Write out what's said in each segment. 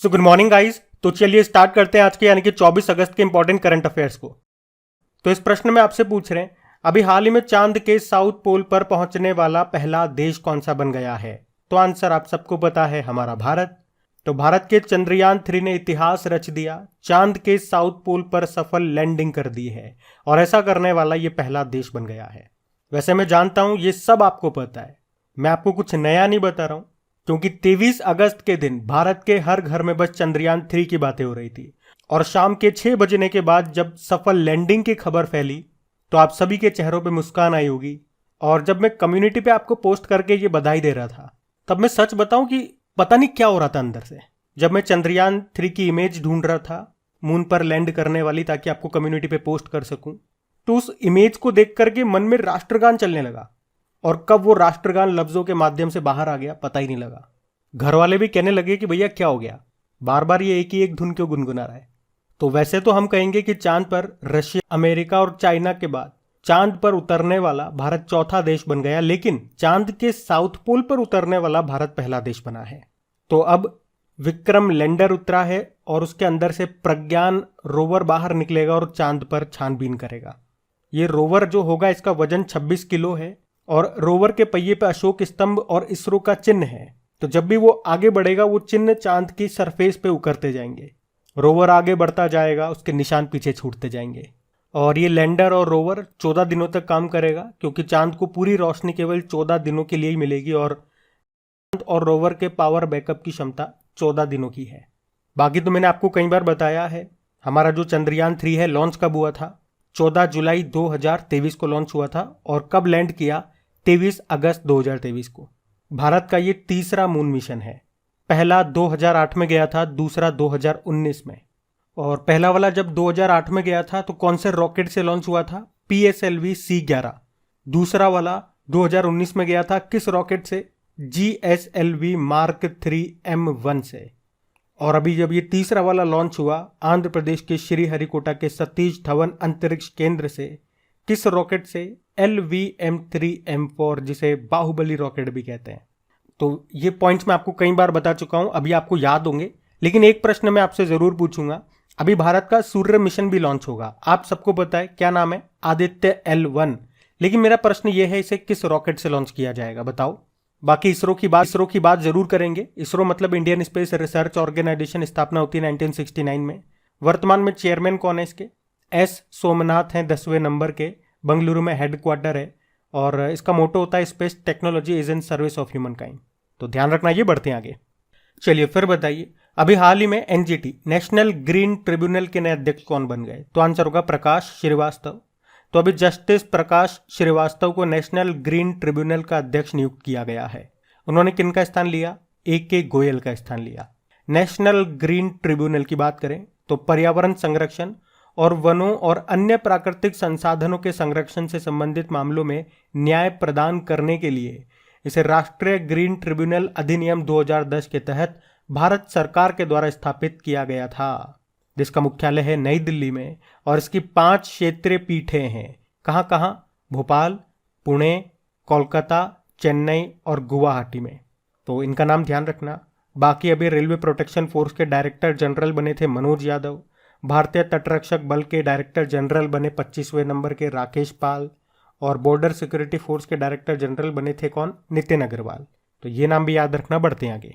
So good morning guys. तो चलिए start करते हैं आज के यानी कि 24 अगस्त के इंपॉर्टेंट करंट अफेयर्स को। तो इस प्रश्न में आपसे पूछ रहे हैं, अभी हाल ही में चांद के साउथ पोल पर पहुंचने वाला पहला देश कौन सा बन गया है? तो आंसर आप सबको पता है, हमारा भारत। तो भारत के चंद्रयान 3 ने इतिहास रच दिया, चांद के साउथ पोल पर सफल लैंडिंग कर दी है और ऐसा करने वाला ये पहला देश बन गया है। वैसे मैं जानता हूं ये सब आपको पता है, मैं आपको कुछ नया नहीं बता रहा हूं, क्योंकि 23 अगस्त के दिन भारत के हर घर में बस चंद्रयान 3 की बातें हो रही थी और शाम के 6 बजने के बाद जब सफल लैंडिंग की खबर फैली तो आप सभी के चेहरों पे मुस्कान आई होगी। और जब मैं कम्युनिटी पे आपको पोस्ट करके ये बधाई दे रहा था, तब मैं सच बताऊं कि पता नहीं क्या हो रहा था अंदर से। जब मैं चंद्रयान 3 की इमेज ढूंढ रहा था मून पर लैंड करने वाली, ताकि आपको कम्युनिटी पे पोस्ट कर सकूं, तो उस इमेज को देख करके मन में राष्ट्रगान चलने लगा और कब वो राष्ट्रगान लफ्जों के माध्यम से बाहर आ गया पता ही नहीं लगा। घर वाले भी कहने लगे कि भैया क्या हो गया, बार बार ये एक ही एक धुन क्यों गुनगुना रहा है। तो वैसे तो हम कहेंगे कि चांद पर रशिया, अमेरिका और चाइना के बाद चांद पर उतरने वाला भारत चौथा देश बन गया, लेकिन चांद के साउथ पोल पर उतरने वाला भारत पहला देश बना है। तो अब विक्रम लैंडर उतरा है और उसके अंदर से प्रज्ञान रोवर बाहर निकलेगा और चांद पर छानबीन करेगा। ये रोवर जो होगा इसका वजन 26 किलो है और रोवर के पहिए पे अशोक स्तंभ और इसरो का चिन्ह है। तो जब भी वो आगे बढ़ेगा वो चिन्ह चांद की सरफेस पे उकरते जाएंगे, रोवर आगे बढ़ता जाएगा, उसके निशान पीछे छूटते जाएंगे। और ये लैंडर और रोवर 14 दिनों तक काम करेगा, क्योंकि चांद को पूरी रोशनी केवल 14 दिनों के लिए ही मिलेगी और चांद और रोवर के पावर बैकअप की क्षमता 14 दिनों की है। बाकी तो मैंने आपको कई बार बताया है, हमारा जो चंद्रयान 3 है लॉन्च कब हुआ था? 14 जुलाई 2023 को लॉन्च हुआ था और कब लैंड किया? 23 अगस्त 2023 को। भारत का ये तीसरा मून मिशन है। पहला 2008 में गया था, दूसरा 2019 में। और पहला वाला जब 2008 में गया था तो कौन से रॉकेट से लॉन्च हुआ था? PSLV C11। दूसरा वाला 2019 में गया था किस रॉकेट से? GSLV Mark 3 M1 से। और अभी जब ये तीसरा वाला लॉन्च हुआ आंध्र प्रदेश के श्रीहरिकोटा के सतीश धवन अंतरिक्ष केंद्र से, किस रॉकेट से? LVM-3M4, जिसे बाहुबली रॉकेट भी कहते हैं। तो ये पॉइंट्स मैं आपको कई बार बता चुका हूं, अभी आपको याद होंगे, लेकिन एक प्रश्न मैं आपसे जरूर पूछूंगा। अभी भारत का सूर्य मिशन भी लॉन्च होगा, आप सबको पता है क्या नाम है? आदित्य L1। लेकिन मेरा प्रश्न यह है, इसे किस रॉकेट से लॉन्च किया जाएगा बताओ। बाकी इसरो की बात जरूर करेंगे। इसरो मतलब इंडियन स्पेस रिसर्च ऑर्गेनाइजेशन, स्थापना होती है 1969 में। वर्तमान में चेयरमैन कौन है इसके? एस सोमनाथ हैं, 10वें नंबर के, बंगलुरु में हेडक्वार्टर है और इसका मोटो होता है space technology is in service of human kind. तो ध्यान रखना, ये बढ़ते हैं आगे। चलिए फिर बताइए, अभी हाल ही में NGT नेशनल ग्रीन ट्रिब्यूनल के नए अध्यक्ष कौन बन गए? तो आंसर होगा प्रकाश श्रीवास्तव। तो अभी जस्टिस प्रकाश श्रीवास्तव को नेशनल ग्रीन ट्रिब्यूनल का अध्यक्ष नियुक्त किया गया है। उन्होंने किनका स्थान लिया? AK गोयल का स्थान लिया। नेशनल ग्रीन ट्रिब्यूनल की बात करें तो पर्यावरण संरक्षण और वनों और अन्य प्राकृतिक संसाधनों के संरक्षण से संबंधित मामलों में न्याय प्रदान करने के लिए इसे राष्ट्रीय ग्रीन ट्रिब्यूनल अधिनियम 2010 के तहत भारत सरकार के द्वारा स्थापित किया गया था, जिसका मुख्यालय है नई दिल्ली में और इसकी 5 क्षेत्रीय पीठें हैं। कहाँ कहाँ? भोपाल, पुणे, कोलकाता, चेन्नई और गुवाहाटी में। तो इनका नाम ध्यान रखना। बाकी अभी रेलवे प्रोटेक्शन फोर्स के डायरेक्टर जनरल बने थे मनोज यादव। भारतीय तटरक्षक बल के डायरेक्टर जनरल बने 25वें नंबर के राकेश पाल और बॉर्डर सिक्योरिटी फोर्स के डायरेक्टर जनरल बने थे कौन? नितिन अग्रवाल। तो ये नाम भी याद रखना, बढ़ते हैं आगे।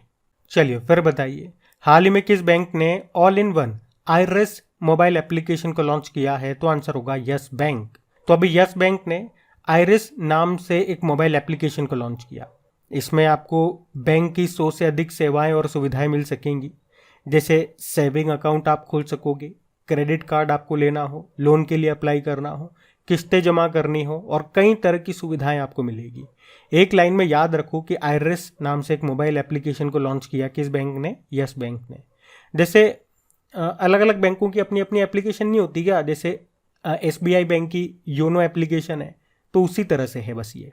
चलिए फिर बताइए, हाल ही में किस बैंक ने all in one iris mobile application को लॉन्च किया है? तो आंसर होगा यस बैंक। तो अभी यस बैंक ने आइरिस नाम से एक मोबाइल एप्लीकेशन को लॉन्च किया। इसमें आपको बैंक की 100 से अधिक सेवाएं और सुविधाएं मिल सकेंगी, जैसे सेविंग अकाउंट आप खोल सकोगे, क्रेडिट कार्ड आपको लेना हो, लोन के लिए अप्लाई करना हो, किस्तें जमा करनी हो और कई तरह की सुविधाएं आपको मिलेगी। एक लाइन में याद रखो कि आइरिस नाम से एक मोबाइल एप्लीकेशन को लॉन्च किया किस बैंक ने? यस बैंक ने। जैसे अलग अलग बैंकों की अपनी अपनी एप्लीकेशन नहीं होती क्या? जैसे SBI बैंक की योनो एप्लीकेशन है, तो उसी तरह से है बस ये।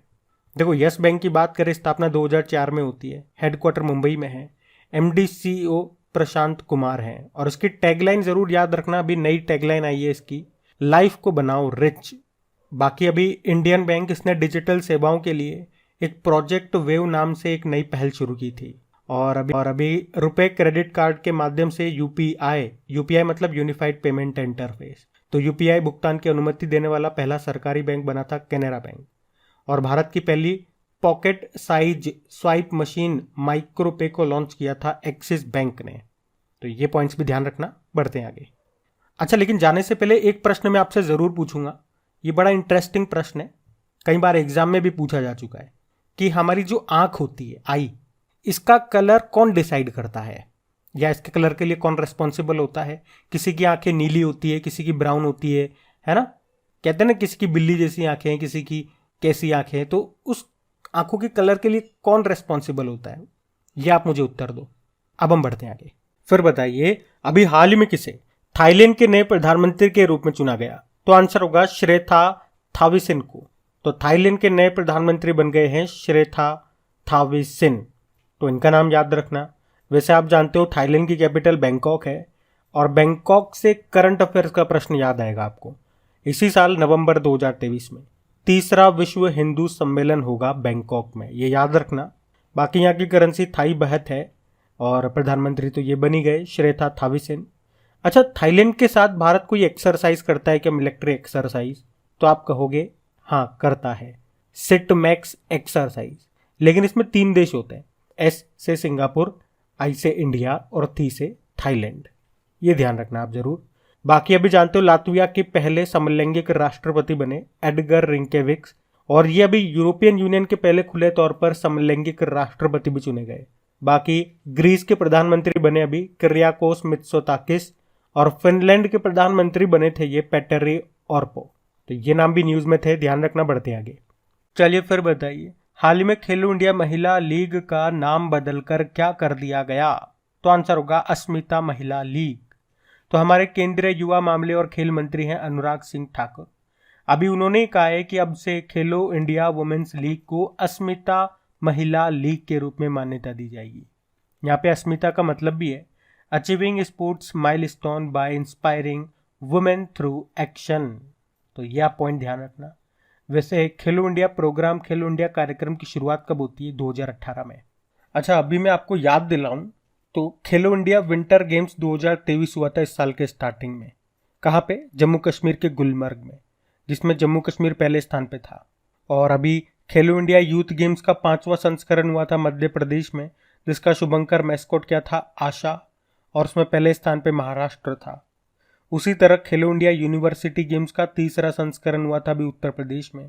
देखो यस बैंक की बात करें, स्थापना 2004 में होती है, हेडक्वार्टर मुंबई में है, MD CEO प्रशांत कुमार हैं और इसकी टैगलाइन जरूर याद रखना, अभी नई टैगलाइन आई है इसकी, लाइफ को बनाओ रिच। बाकी अभी इंडियन बैंक, इसने डिजिटल सेवाओं के लिए एक प्रोजेक्ट वेव नाम से एक नई पहल शुरू की थी और अभी रुपए क्रेडिट कार्ड के माध्यम से यूपीआई मतलब यूनिफाइड पेमेंट इंटरफेस, तो यूपीआई भुगतान की अनुमति देने वाला पहला सरकारी बैंक बना था कैनरा बैंक। और भारत की पहली पॉकेट साइज स्वाइप मशीन माइक्रोपे को लॉन्च किया था एक्सिस बैंक ने। तो ये पॉइंट्स भी ध्यान रखना, बढ़ते हैं आगे। अच्छा, लेकिन जाने से पहले एक प्रश्न मैं आपसे ज़रूर पूछूंगा, ये बड़ा इंटरेस्टिंग प्रश्न है, कई बार एग्जाम में भी पूछा जा चुका है कि हमारी जो आंख होती है, आई, इसका कलर कौन डिसाइड करता है, या इसके कलर के लिए कौन रिस्पॉन्सिबल होता है। किसी की आंखें नीली होती है, किसी की ब्राउन होती है ना, कहते हैं ना किसी की बिल्ली जैसी आंखें हैं, किसी की कैसी आंखें हैं, तो उस आंखों के कलर के लिए कौन रिस्पॉन्सिबल होता है, ये आप मुझे उत्तर दो। अब हम बढ़ते हैं आगे। फिर बताइए, अभी हाल ही में किसे थाईलैंड के नए प्रधानमंत्री के रूप में चुना गया? तो आंसर होगा श्रेथा थाविसिन को। तो थाईलैंड के नए प्रधानमंत्री बन गए हैं श्रेथा थाविसिन, तो इनका नाम याद रखना। वैसे आप जानते हो थाईलैंड की कैपिटल बैंकॉक है, और बैंकॉक से करंट अफेयर्स का प्रश्न याद आएगा आपको। इसी साल नवंबर 2023 में तीसरा विश्व हिंदू सम्मेलन होगा बैंकॉक में, ये याद रखना। बाकी यहाँ की करेंसी थाई बहत है, और प्रधानमंत्री तो ये बनी गए श्रेथा थाविसिन। अच्छा, थाईलैंड के साथ भारत कोई एक्सरसाइज करता है क्या, मिलिट्री एक्सरसाइज? तो आप कहोगे हाँ करता है, सिट मैक्स एक्सरसाइज। लेकिन इसमें 3 देश होते हैं, एस से सिंगापुर, आई से इंडिया और थी से थाईलैंड, ये ध्यान रखना आप जरूर। बाकी अभी जानते हो लातविया के पहले समलैंगिक राष्ट्रपति बने एडगर रिंकेविक्स, और ये अभी यूरोपियन यूनियन के पहले खुले तौर पर समलैंगिक राष्ट्रपति भी चुने गए। बाकी ग्रीस के प्रधानमंत्री बने अभी किर्याकोस मित्सोताकिस, और फिनलैंड के प्रधानमंत्री बने थे ये पेटेरी ऑर्पो। तो ये नाम भी न्यूज में थे, ध्यान रखना, बढ़ते हैं आगे। चलिए फिर बताइए, हाल ही में खेलो इंडिया महिला लीग का नाम बदलकर क्या कर दिया गया? तो आंसर होगा अस्मिता महिला लीग। तो हमारे केंद्रीय युवा मामले और खेल मंत्री हैं अनुराग सिंह ठाकुर। अभी उन्होंने कहा है कि अब से खेलो इंडिया वुमेन्स लीग को अस्मिता महिला लीग के रूप में मान्यता दी जाएगी। यहाँ पे अस्मिता का मतलब भी है achieving sports milestone by inspiring women through action. तो ये आप पॉइंट ध्यान रखना। वैसे खेलो इंडिया प्रोग्राम, खेलो इंडिया कार्यक्रम की शुरुआत कब होती है? 2018 में। अच्छा, अभी मैं आपको याद दिलाऊं तो खेलो इंडिया विंटर गेम्स 2023 हुआ था इस साल के स्टार्टिंग में। कहाँ पे? जम्मू कश्मीर के गुलमर्ग में, जिसमें जम्मू कश्मीर पहले स्थान पे था। और अभी खेलो इंडिया यूथ गेम्स का 5वां संस्करण हुआ था मध्य प्रदेश में, जिसका शुभंकर मैस्कोट क्या था? आशा, और उसमें पहले स्थान पे महाराष्ट्र था। उसी तरह खेलो इंडिया यूनिवर्सिटी गेम्स का 3रा संस्करण हुआ था अभी उत्तर प्रदेश में,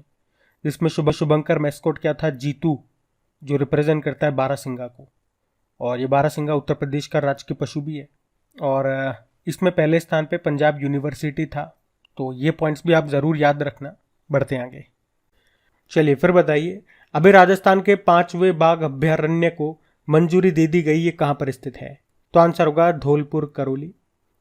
जिसमें शुभंकर मैस्कोट क्या था? जीतू, जो रिप्रेजेंट करता है बारासिंगा को, और ये बारासिंगा उत्तर प्रदेश का राजकीय पशु भी है। और इसमें पहले स्थान पे पंजाब यूनिवर्सिटी था। तो ये पॉइंट्स भी आप ज़रूर याद रखना, बढ़ते हैं आगे। चलिए फिर बताइए, अभी राजस्थान के 5वें बाघ अभ्यारण्य को मंजूरी दे दी गई, ये कहाँ पर स्थित है? तो आंसर होगा धौलपुर करौली।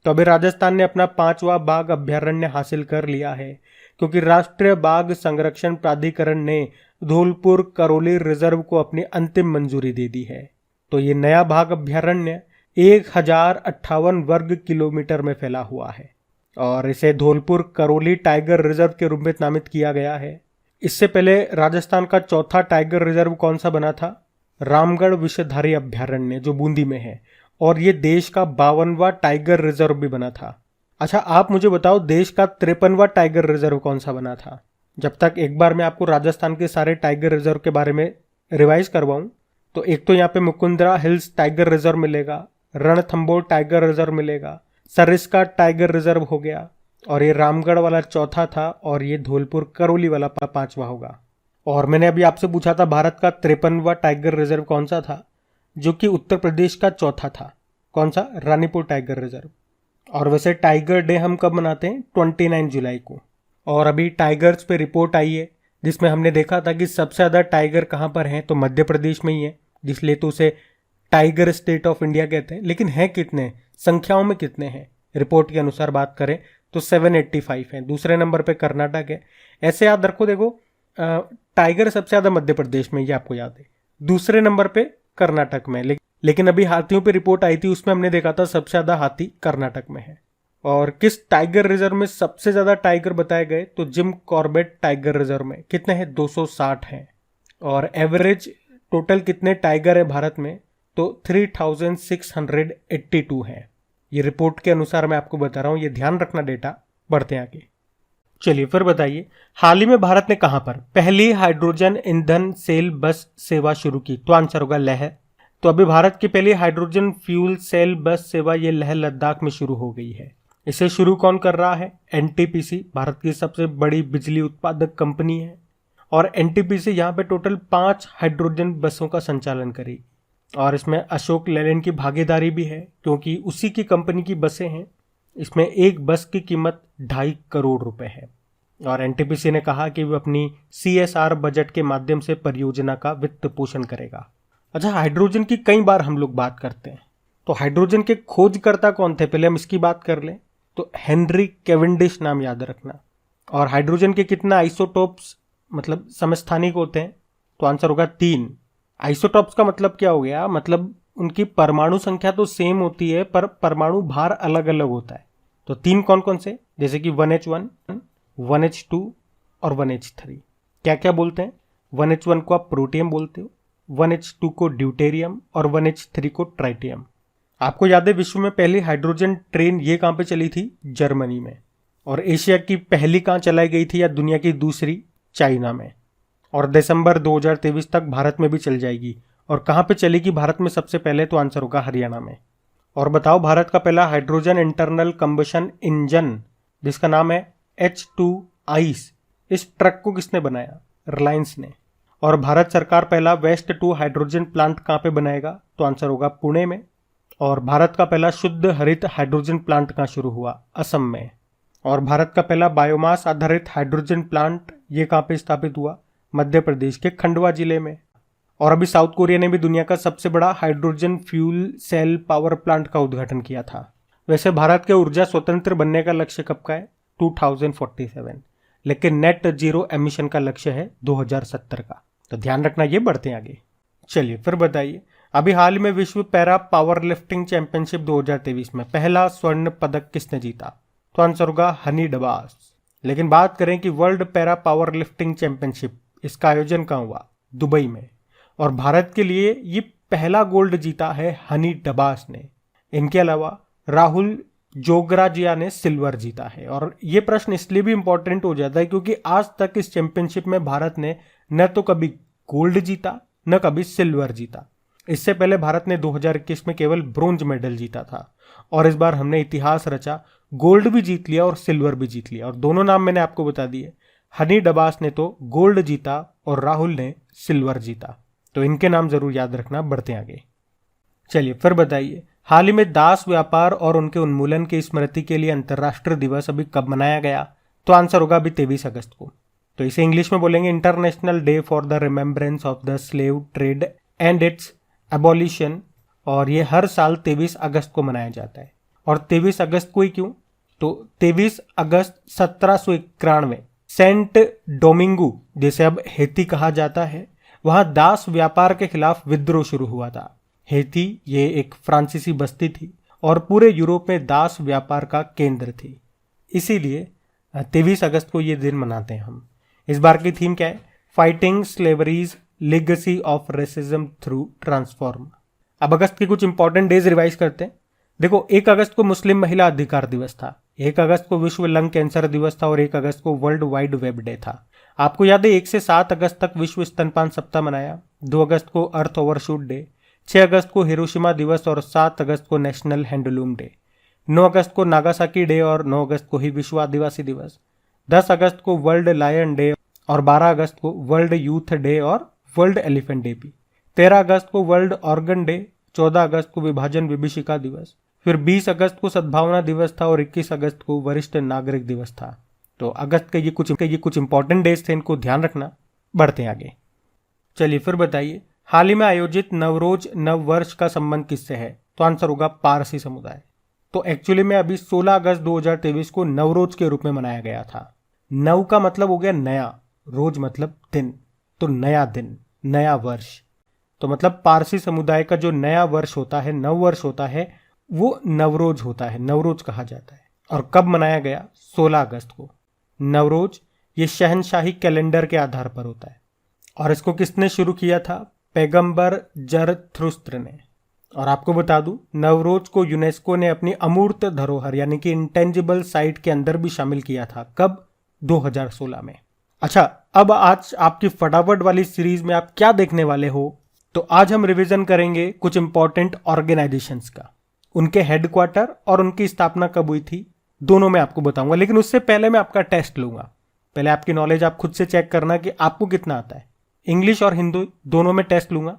तो अभी राजस्थान ने अपना 5वां बाघ अभ्यारण्य हासिल कर लिया है, क्योंकि राष्ट्रीय बाघ संरक्षण प्राधिकरण ने धौलपुर करौली रिजर्व को अपनी अंतिम मंजूरी दे दी है। तो ये नया बाघ अभ्यारण्य 1058 वर्ग किलोमीटर में फैला हुआ है, और इसे धौलपुर करौली टाइगर रिजर्व के रूप में नामित किया गया है। इससे पहले राजस्थान का 4था टाइगर रिजर्व कौन सा बना था? रामगढ़ विषधारी अभ्यारण्य, जो बूंदी में है, और ये देश का 52वां टाइगर रिजर्व भी बना था। अच्छा, आप मुझे बताओ देश का 53वां टाइगर रिजर्व कौन सा बना था? जब तक एक बार मैं आपको राजस्थान के सारे टाइगर रिजर्व के बारे में रिवाइज करवाऊं, तो एक तो यहाँ पे मुकुंदरा हिल्स टाइगर रिजर्व मिलेगा, रणथंबोर टाइगर रिजर्व मिलेगा, सरिस्का टाइगर रिजर्व हो गया, और ये रामगढ़ वाला 4था था, और ये धौलपुर करौली वाला 5वां होगा। और मैंने अभी आपसे पूछा था भारत का 53वां टाइगर रिजर्व कौन सा था, जो कि उत्तर प्रदेश का 4था था। कौन सा? Ranipur tiger reserve. और वैसे टाइगर डे हम कब मनाते हैं? 29 जुलाई को। और अभी टाइगर्स पे रिपोर्ट आई है, जिसमें हमने देखा था कि सबसे ज़्यादा टाइगर कहाँ पर हैं, तो मध्य प्रदेश में ही है, जिसलिए तो उसे टाइगर स्टेट ऑफ इंडिया कहते हैं। लेकिन हैं कितने, संख्याओं में कितने हैं? रिपोर्ट के अनुसार बात करें तो 785 हैं। दूसरे नंबर पे कर्नाटक है। ऐसे याद रखो, देखो टाइगर सबसे ज़्यादा मध्य प्रदेश में, ये आपको याद है। दूसरे नंबर पे कर्नाटक में, लेकिन अभी हाथियों पे रिपोर्ट आई थी, उसमें हमने देखा था सबसे ज़्यादा हाथी कर्नाटक में है। और किस टाइगर रिजर्व में सबसे ज़्यादा टाइगर बताए गए? तो जिम कॉर्बेट टाइगर रिजर्व में कितने हैं? 260 हैं। और एवरेज टोटल कितने टाइगर है भारत में? तो 3682 है। ये रिपोर्ट के अनुसार मैं आपको बता रहा हूँ, ये ध्यान रखना डेटा। बढ़ते हैं आगे। चलिए फिर बताइए, हाल ही में भारत ने कहां पर पहली हाइड्रोजन ईंधन सेल बस सेवा शुरू की? तो आंसर होगा लेह। तो अभी भारत की पहली हाइड्रोजन फ्यूल सेल बस सेवा ये लेह लद्दाख में शुरू हो गई है। इसे शुरू कौन कर रहा है? एनटीपीसी, भारत की सबसे बड़ी बिजली उत्पादक कंपनी है। और एनटीपीसी यहाँ पे टोटल 5 हाइड्रोजन बसों का संचालन करेगी। और इसमें अशोक लेलैंड की भागीदारी भी है, क्योंकि उसी की कंपनी की बसें हैं। इसमें एक बस की कीमत 2.5 करोड़ रुपए है। और एनटीपीसी ने कहा कि वह अपनी CSR बजट के माध्यम से परियोजना का वित्त पोषण करेगा। अच्छा, हाइड्रोजन की कई बार हम लोग बात करते हैं, तो हाइड्रोजन के खोजकर्ता कौन थे? पहले हम इसकी बात कर लें। तो हेनरी कैवेंडिश नाम याद रखना। और हाइड्रोजन के कितना आइसोटोप्स मतलब समस्थानिक होते हैं? तो आंसर होगा 3। आइसोटोप्स का मतलब क्या हो गया? मतलब उनकी परमाणु संख्या तो सेम होती है, पर परमाणु भार अलग अलग होता है। तो 3 कौन कौन से? जैसे कि 1H1, 1H2 और 1H3। क्या क्या बोलते हैं? 1H1 को आप प्रोटियम बोलते हो, 1H2 को ड्यूटेरियम और 1H3 को ट्राइटियम। आपको याद है विश्व में पहली हाइड्रोजन ट्रेन ये कहां पे चली थी? जर्मनी में। और एशिया की पहली कहां चलाई गई थी, या दुनिया की दूसरी? चाइना में। और दिसंबर 2023 तक भारत में भी चल जाएगी। और कहां पे चलेगी भारत में सबसे पहले? तो आंसर होगा हरियाणा में। और बताओ, भारत का पहला हाइड्रोजन इंटरनल कंबशन इंजन जिसका नाम है H2 आइस, इस ट्रक को किसने बनाया? रिलायंस ने। और भारत सरकार पहला वेस्ट टू हाइड्रोजन प्लांट कहां पे बनाएगा? तो आंसर होगा पुणे में। और भारत का पहला शुद्ध हरित हाइड्रोजन प्लांट कहां शुरू हुआ? असम में। और भारत का पहला बायोमास आधारित हाइड्रोजन प्लांट ये कहां पे स्थापित हुआ? मध्य प्रदेश के खंडवा जिले में। और अभी साउथ कोरिया ने भी दुनिया का सबसे बड़ा hydrogen fuel cell power plant का उद्घाटन किया था। वैसे भारत के ऊर्जा स्वतंत्र बनने का लक्ष्य कब का है? 2047। लेकिन नेट जीरो एमिशन का लक्ष्य है 2070 का। तो ध्यान रखना ये। बढ़ते हैं आगे। चलिए फिर बताइए, अभी हाल में विश्व पैरा पावर लिफ्टिंग चैंपियनशिप 2023 में पहला स्वर्ण पदक किसने जीता? तो आंसर होगा हनी डबास। लेकिन बात करें कि world para power lifting championship, इसका आयोजन कहाँ हुआ? दुबई में। और भारत के लिए ये पहला गोल्ड जीता है हनी डबास ने। इनके अलावा राहुल जोगराजिया ने सिल्वर जीता है। और ये प्रश्न इसलिए भी इंपॉर्टेंट हो जाता है क्योंकि आज तक इस चैंपियनशिप में भारत ने न तो कभी गोल्ड जीता न कभी सिल्वर जीता। इससे पहले भारत ने 2021 में केवल ब्रोंज मेडल जीता था। और इस बार हमने इतिहास रचा, गोल्ड भी जीत लिया और सिल्वर भी जीत लिया। और दोनों नाम मैंने आपको बता दिए। हनी डबास ने तो गोल्ड जीता और राहुल ने सिल्वर जीता। तो इनके नाम जरूर याद रखना। बढ़ते हैं आगे। चलिए फिर बताइए, हाल ही में दास व्यापार और उनके उन्मूलन की स्मृति के लिए अंतर्राष्ट्रीय दिवस अभी कब मनाया गया? तो आंसर होगा अभी 23 अगस्त को। तो इसे इंग्लिश में बोलेंगे international day for the remembrance of the slave trade and it's abolition. और ये हर साल 23 अगस्त को मनाया जाता है। और 23 अगस्त को ही क्यों? तो 23 अगस्त 1791 सेंट डोमिंगो, जिसे अब हेती कहा जाता है, वहां दास व्यापार के खिलाफ विद्रोह शुरू हुआ था। हेती ये एक फ्रांसीसी बस्ती थी और पूरे यूरोप में दास व्यापार का केंद्र थी। इसीलिए 23 अगस्त को ये दिन मनाते हैं हम। इस बार की थीम क्या है? Fighting slavery's legacy of racism through transform. अब अगस्त के कुछ इंपॉर्टेंट डेज रिवाइज करते हैं। देखो, 1 अगस्त को मुस्लिम महिला अधिकार दिवस था, 1 अगस्त को विश्व लंग कैंसर दिवस था और 1 अगस्त को वर्ल्ड वाइड वेब डे था। आपको याद है 1 से 7 अगस्त तक विश्व स्तनपान सप्ताह मनाया, 2 अगस्त को अर्थ ओवरशूट डे, 6 अगस्त को हिरोशिमा दिवस और 7 अगस्त को नेशनल हैंडलूम डे, 9 अगस्त को नागासाकी डे और 9 अगस्त को ही विश्व आदिवासी दिवस, 10 अगस्त को वर्ल्ड लायन डे और 12 अगस्त को वर्ल्ड यूथ डे और वर्ल्ड एलिफेंट डे भी, 13 अगस्त को वर्ल्ड ऑर्गन डे, 14 अगस्त को विभाजन विभीषिका दिवस, फिर 20 अगस्त को सद्भावना दिवस था और 21 अगस्त को वरिष्ठ नागरिक दिवस था। तो अगस्त के ये कुछ इंपॉर्टेंट डेज थे, इनको ध्यान रखना। बढ़ते हैं आगे। चलिए फिर बताइए, हाल ही में आयोजित नवरोज नव वर्ष का संबंध किससे है? तो आंसर होगा पारसी समुदाय। तो एक्चुअली में अभी 16 अगस्त 2023 को नवरोज के रूप में मनाया गया था। नव का मतलब हो गया नया, रोज मतलब दिन, तो नया दिन, नया वर्ष। तो मतलब पारसी समुदाय का जो नया वर्ष होता है, नव वर्ष होता है, वो नवरोज होता है, नवरोज कहा जाता है। और कब मनाया गया? 16 अगस्त को। नवरोज ये शहनशाही कैलेंडर के आधार पर होता है। और इसको किसने शुरू किया था? पैगंबर जरथुस्त्र ने। और आपको बता दूं, नवरोज को यूनेस्को ने अपनी अमूर्त धरोहर यानी कि इंटेंजिबल साइट के अंदर भी शामिल किया था। कब? 2016 में। अच्छा, अब आज आपकी फटाफट वाली सीरीज में आप क्या देखने वाले हो, तो आज हम रिवीजन करेंगे कुछ इंपॉर्टेंट ऑर्गेनाइजेशंस का, उनके हेडक्वार्टर और उनकी स्थापना कब हुई थी, दोनों मैं आपको बताऊंगा। लेकिन उससे पहले मैं आपका टेस्ट लूंगा। पहले आपकी नॉलेज आप खुद से चेक करना कि आपको कितना आता है। इंग्लिश और हिंदी दोनों में टेस्ट लूंगा।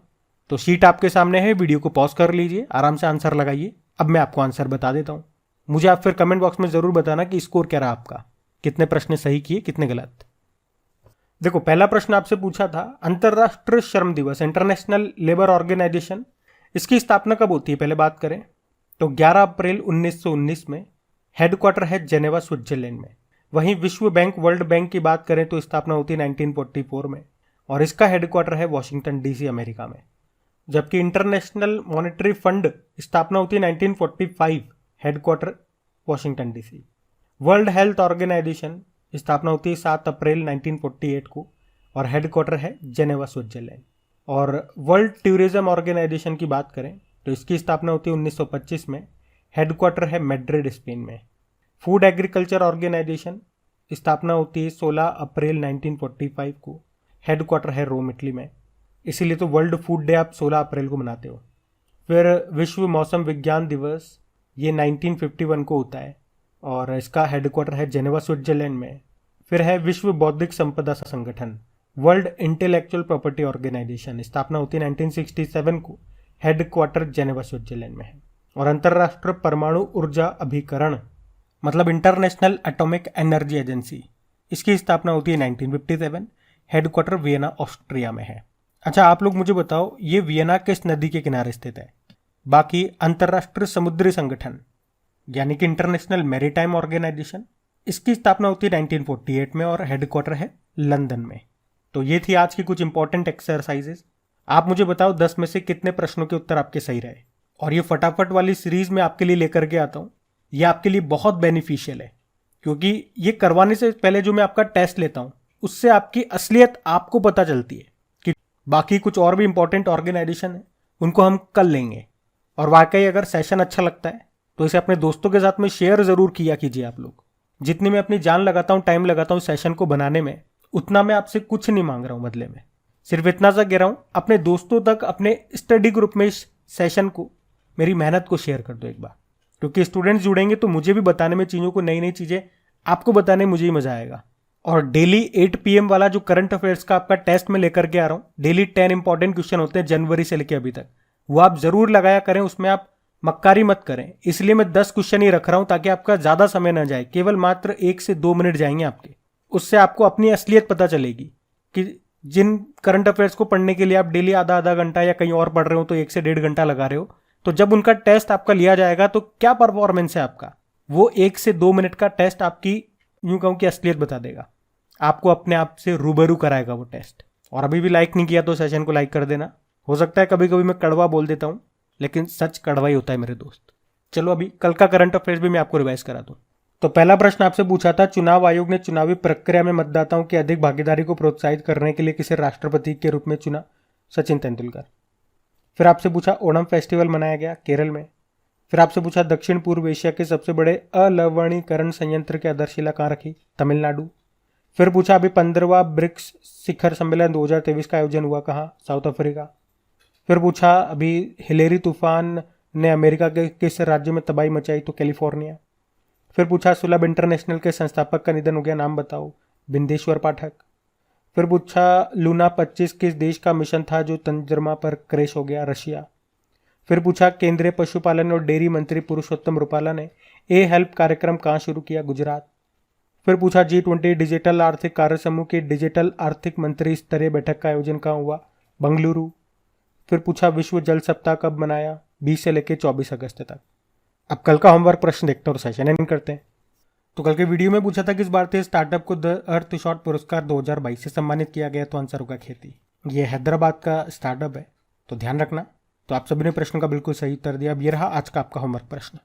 तो शीट आपके सामने है, वीडियो को पॉज कर लीजिए, आराम से आंसर लगाइए। अब मैं आपको आंसर बता देता हूं। मुझे आप फिर कमेंट बॉक्स में जरूर बताना कि स्कोर क्या रहा आपका, कितने प्रश्न सही किए, कितने गलत। देखो, पहला प्रश्न आपसे पूछा था अंतरराष्ट्रीय श्रम दिवस, इंटरनेशनल लेबर ऑर्गेनाइजेशन, इसकी स्थापना कब होती है? पहले बात करें तो 11 अप्रैल 1919 में। हेडक्वार्टर है जेनेवा, स्विट्जरलैंड में। वहीं विश्व बैंक, वर्ल्ड बैंक की बात करें तो स्थापना होती है 1944 में, और इसका हेडक्वार्टर है वॉशिंगटन डीसी, अमेरिका में। जबकि इंटरनेशनल मॉनेटरी फंड स्थापना होती है 1945, headquarter Washington DC. World Health Organization स्थापना होती है 7 अप्रैल 1948 को, और हेडक्वार्टर है जेनेवा, स्विट्जरलैंड। और वर्ल्ड टूरिज्म ऑर्गेनाइजेशन की बात करें तो इसकी स्थापना होती है 1925 में, हेडक्वार्टर है मैड्रिड, स्पेन में। फूड एग्रीकल्चर ऑर्गेनाइजेशन स्थापना होती है 16 अप्रैल 1945 को, हेडक्वार्टर है रोम, इटली में। इसीलिए तो वर्ल्ड फूड डे आप 16 अप्रैल को मनाते हो। फिर विश्व मौसम विज्ञान दिवस, ये 1951 को होता है, और इसका हेडक्वार्टर है जेनेवा, स्विट्जरलैंड में। फिर है विश्व बौद्धिक संपदा संगठन, वर्ल्ड इंटेलेक्चुअल प्रॉपर्टी ऑर्गेनाइजेशन, स्थापना होती है 1967 को, हेडक्वार्टर जेनेवा, स्विट्जरलैंड में है। और अंतर्राष्ट्रीय परमाणु ऊर्जा अभिकरण, मतलब इंटरनेशनल एटॉमिक एनर्जी एजेंसी, इसकी स्थापना होती है 1957, हेडक्वार्टर वियना, ऑस्ट्रिया में है। अच्छा, आप लोग मुझे बताओ, ये वियना किस नदी के किनारे स्थित है? बाकी अंतर्राष्ट्रीय समुद्री संगठन यानी कि इंटरनेशनल मैरीटाइम ऑर्गेनाइजेशन, इसकी स्थापना होती है 1948 में, और हेडक्वार्टर है लंदन में। तो ये थी आज की कुछ इंपॉर्टेंट एक्सरसाइजेस। आप मुझे बताओ 10 में से कितने प्रश्नों के उत्तर आपके सही रहे। और ये फटाफट वाली सीरीज में आपके लिए लेकर के आता हूँ, ये आपके लिए बहुत बेनिफिशियल है, क्योंकि ये करवाने से पहले जो मैं आपका टेस्ट लेता हूँ उससे आपकी असलियत आपको पता चलती है कि बाकी कुछ और भी इंपॉर्टेंट ऑर्गेनाइजेशन है, उनको हम कल लेंगे। और वाकई अगर सेशन अच्छा लगता है तो इसे अपने दोस्तों के साथ में शेयर जरूर किया कीजिए। आप लोग, जितनी मैं अपनी जान लगाता हूँ, टाइम लगाता हूँ सेशन को बनाने में, उतना मैं आपसे कुछ नहीं मांग रहा हूँ बदले में। सिर्फ इतना सा कह रहा हूँ, अपने दोस्तों तक, अपने स्टडी ग्रुप में इस सेशन को, मेरी मेहनत को शेयर कर दो एक बार, क्योंकि स्टूडेंट्स जुड़ेंगे तो मुझे भी बताने में चीज़ों को, नई नई चीज़ें आपको बताने में मुझे ही मजा आएगा। और डेली 8 PM वाला जो करंट अफेयर्स का आपका टेस्ट में लेकर के आ रहा हूँ, डेली 10 इंपॉर्टेंट क्वेश्चन होते हैं जनवरी से लेकर अभी तक, वो आप जरूर लगाया करें। उसमें आप मक्कारी मत करें, इसलिए मैं 10 क्वेश्चन ही रख रहा हूं ताकि आपका ज्यादा समय ना जाए, केवल मात्र 1 से 2 मिनट जाएंगे आपके। उससे आपको अपनी असलियत पता चलेगी कि जिन करंट अफेयर्स को पढ़ने के लिए आप डेली आधा आधा घंटा या कहीं और पढ़ रहे हो तो 1 से 1.5 घंटा लगा रहे हो, तो जब उनका टेस्ट आपका लिया जाएगा तो क्या परफॉर्मेंस है आपका, वो 1 से 2 मिनट का टेस्ट आपकी, यूं कहूं कि असलियत बता देगा, आपको अपने आप से रूबरू कराएगा वो टेस्ट। और अभी भी लाइक नहीं किया तो सेशन को लाइक कर देना। हो सकता है कभी कभी मैं कड़वा बोल देता हूं, लेकिन सच कड़वा ही होता है मेरे दोस्त। चलो अभी कल का करंट अफेयर्स भी मैं आपको रिवाइज करा दूं। तो पहला प्रश्न आपसे पूछा था, चुनाव आयोग ने चुनावी प्रक्रिया में मतदाताओं की अधिक भागीदारी को प्रोत्साहित करने के लिए किसे राष्ट्रपति के रूप में चुना? सचिन तेंदुलकर। फिर आपसे पूछा ओणम फेस्टिवल मनाया गया केरल में। फिर आपसे पूछा दक्षिण पूर्व एशिया के सबसे बड़े अलवणीकरण संयंत्र की आधारशिला कहाँ रखी? तमिलनाडु। फिर पूछा अभी 15वां ब्रिक्स शिखर सम्मेलन 2023 का आयोजन हुआ कहाँ? South Africa. फिर पूछा अभी हिलेरी तूफान ने अमेरिका के किस राज्य में तबाही मचाई? तो कैलिफोर्निया। फिर पूछा सुलभ इंटरनेशनल के संस्थापक का निधन हो गया, नाम बताओ? बिंदेश्वर पाठक। फिर पूछा लूना 25 किस देश का मिशन था जो चंद्रमा पर क्रैश हो गया? रशिया। फिर पूछा केंद्रीय पशुपालन और डेयरी मंत्री पुरुषोत्तम रूपाला ने ए हेल्प कार्यक्रम कहाँ शुरू किया? गुजरात। फिर पूछा G20 डिजिटल आर्थिक कार्य समूह की डिजिटल आर्थिक मंत्री स्तरीय बैठक का आयोजन कहाँ हुआ? बंगलुरु। फिर पूछा विश्व जल सप्ताह कब मनाया? 20 से लेकर 24 अगस्त तक। अब कल का होमवर्क प्रश्न देखते हैं और सेशन एंड करते हैं। तो कल के वीडियो में पूछा था किस भारतीय स्टार्टअप को द अर्थ शॉट पुरस्कार 2022 से सम्मानित किया गया? तो आंसर होगा खेती। ये हैदराबाद का स्टार्टअप है, तो ध्यान रखना। तो आप सभी ने प्रश्न का बिल्कुल सही उत्तर दिया। अब ये रहा आज का आपका होमवर्क प्रश्न।